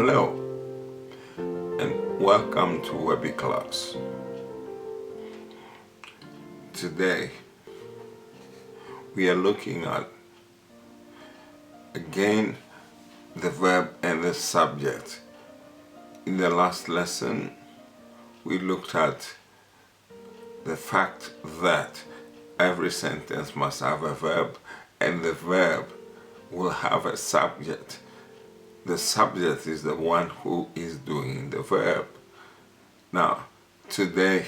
Hello and welcome to WEBICLASS. Today we are looking at again the verb and the subject. In the last lesson we looked at the fact that every sentence must have a verb and the verb will have a subject. The subject is the one who is doing the verb. Now, today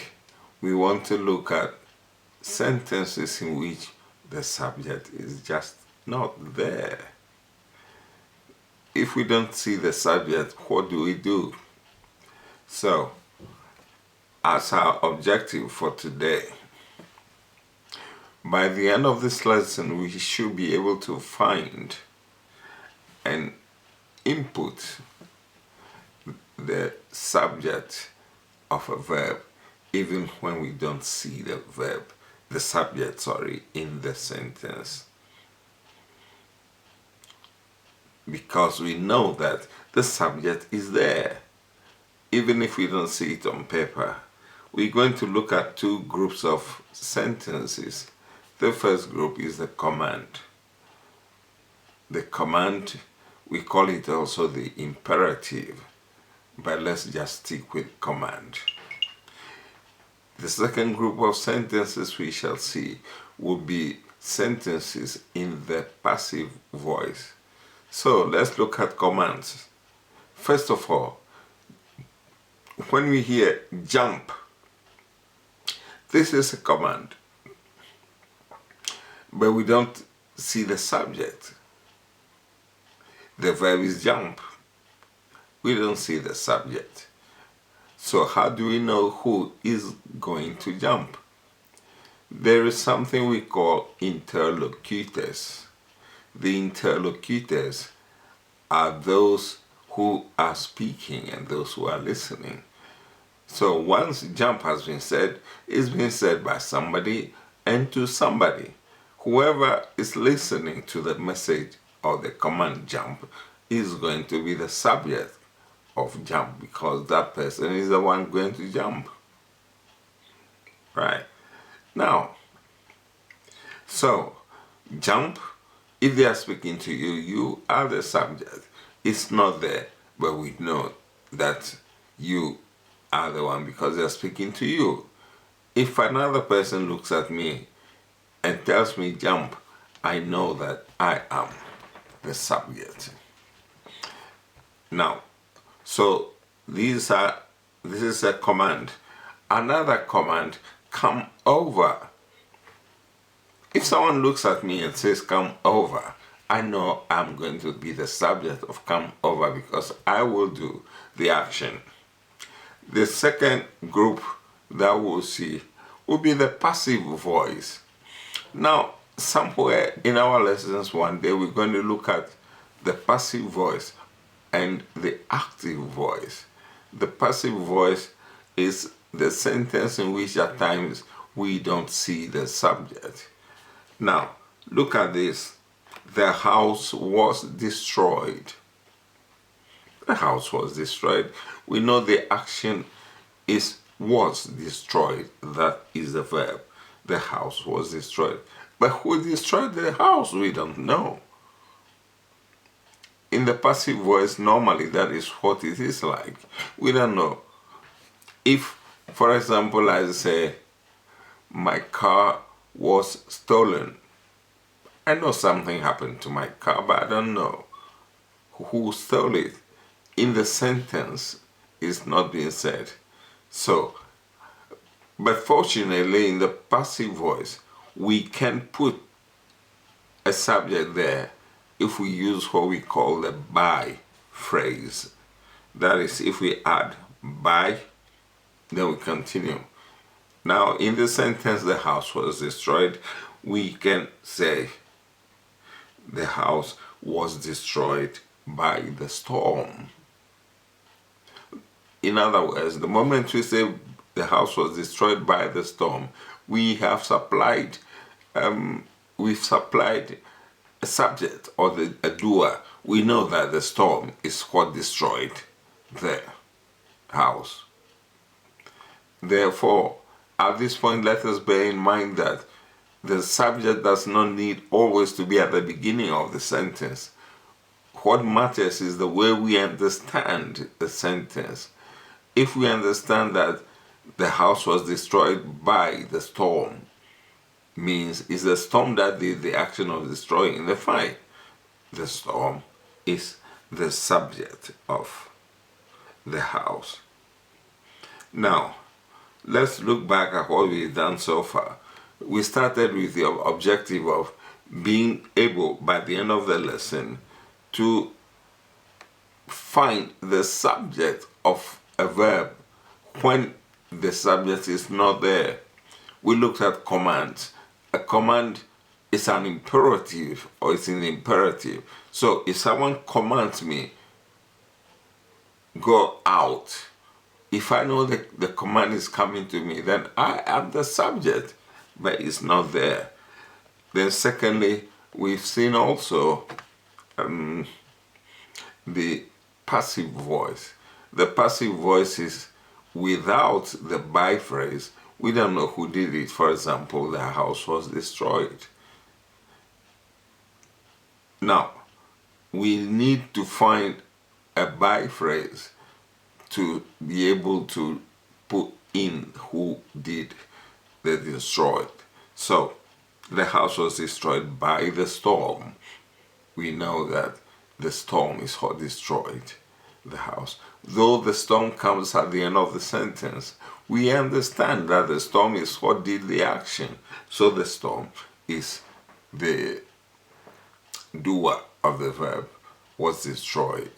we want to look at sentences in which the subject is just not there. If we don't see the subject, what do we do? So, as our objective for today, by the end of this lesson, we should be able to find and input the subject of a verb even when we don't see the subject in the sentence, because we know that the subject is there even if we don't see it on paper. We're going to look at two groups of sentences. The first group is the command. The command, we call it also the imperative, but let's just stick with command. The second group of sentences we shall see will be sentences in the passive voice. So let's look at commands. First of all, when we hear jump, this is a command, but we don't see the subject. The verb is jump. We don't see the subject. So how do we know who is going to jump? There is something we call interlocutors. The interlocutors are those who are speaking and those who are listening. So once jump has been said, it's been said by somebody and to somebody. Whoever is listening to the message or the command jump is going to be the subject of jump, because that person is the one going to jump. Right? Now, so jump, if they are speaking to you, you are the subject. It's not there, but we know that you are the one because they are speaking to you. If another person looks at me and tells me jump, I know that I am the subject. Now, so this is a command. Another command, come over. If someone looks at me and says come over, I know I'm going to be the subject of come over because I will do the action. The second group that we'll see will be the passive voice. Now, somewhere in our lessons one day, we're going to look at the passive voice and the active voice. The passive voice is the sentence in which at times we don't see the subject. Now, look at this. The house was destroyed. The house was destroyed. We know the action is was destroyed. That is the verb. The house was destroyed. But who destroyed the house? We don't know. In the passive voice, normally that is what it is like. We don't know. If, for example, I say, my car was stolen. I know something happened to my car, but I don't know who stole it. In the sentence, it's not being said. So, but fortunately, in the passive voice, we can put a subject there if we use what we call the by phrase. That is, if we add by, then we continue. Now, in the sentence, the house was destroyed, we can say the house was destroyed by the storm. In other words, the moment we say the house was destroyed by the storm, we have supplied, we've supplied subject or a doer, we know that the storm is what destroyed the house. Therefore, at this point, let us bear in mind that the subject does not need always to be at the beginning of the sentence. What matters is the way we understand the sentence. If we understand that the house was destroyed by the storm, means it's the storm that did the action of destroying, the fire. The storm is the subject of the house. Now, let's look back at what we've done so far. We started with the objective of being able, by the end of the lesson, to find the subject of a verb when the subject is not there. We looked at commands. A command is an imperative or it's an imperative. So if someone commands me, go out, if I know that the command is coming to me, then I am the subject, but it's not there. Then secondly, we've seen also the passive voice. The passive voice is without the by phrase. We don't know who did it. For example, the house was destroyed. Now, we need to find a by phrase to be able to put in who did the destroyed. So, the house was destroyed by the storm. We know that the storm is what destroyed the house. Though the storm comes at the end of the sentence, we understand that the storm is what did the action. So the storm is the doer of the verb, was destroyed.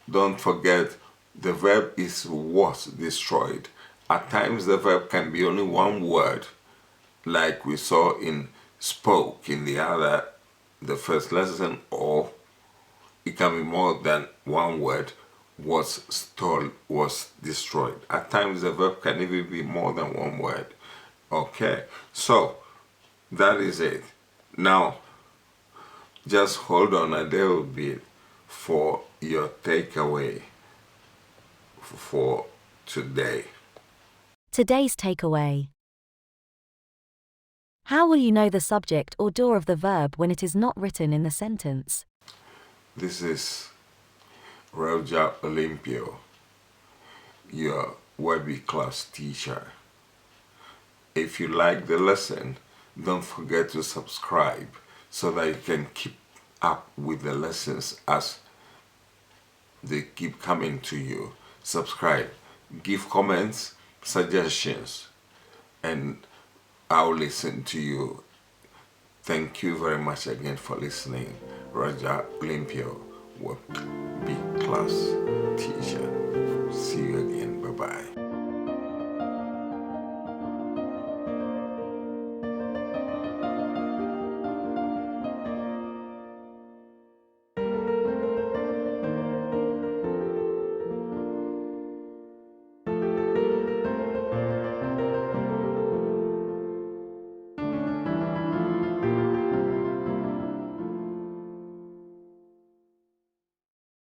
Don't forget, the verb is was destroyed. At times the verb can be only one word, like we saw in spoke in the first lesson, or it can be more than one word, was stole, was destroyed. At times the verb can even be more than one word. Okay, so that is it. Now, just hold on a little bit for your takeaway for today. Today's takeaway. How will you know the subject or doer of the verb when it is not written in the sentence? This is Roger Olympio, your WEBICLASS teacher. If you like the lesson, don't forget to subscribe so that you can keep up with the lessons as they keep coming to you. Subscribe, give comments, suggestions, and I'll listen to you. Thank you very much again for listening. Roger Olympio, WEBICLASS teacher. See you again. Bye-bye.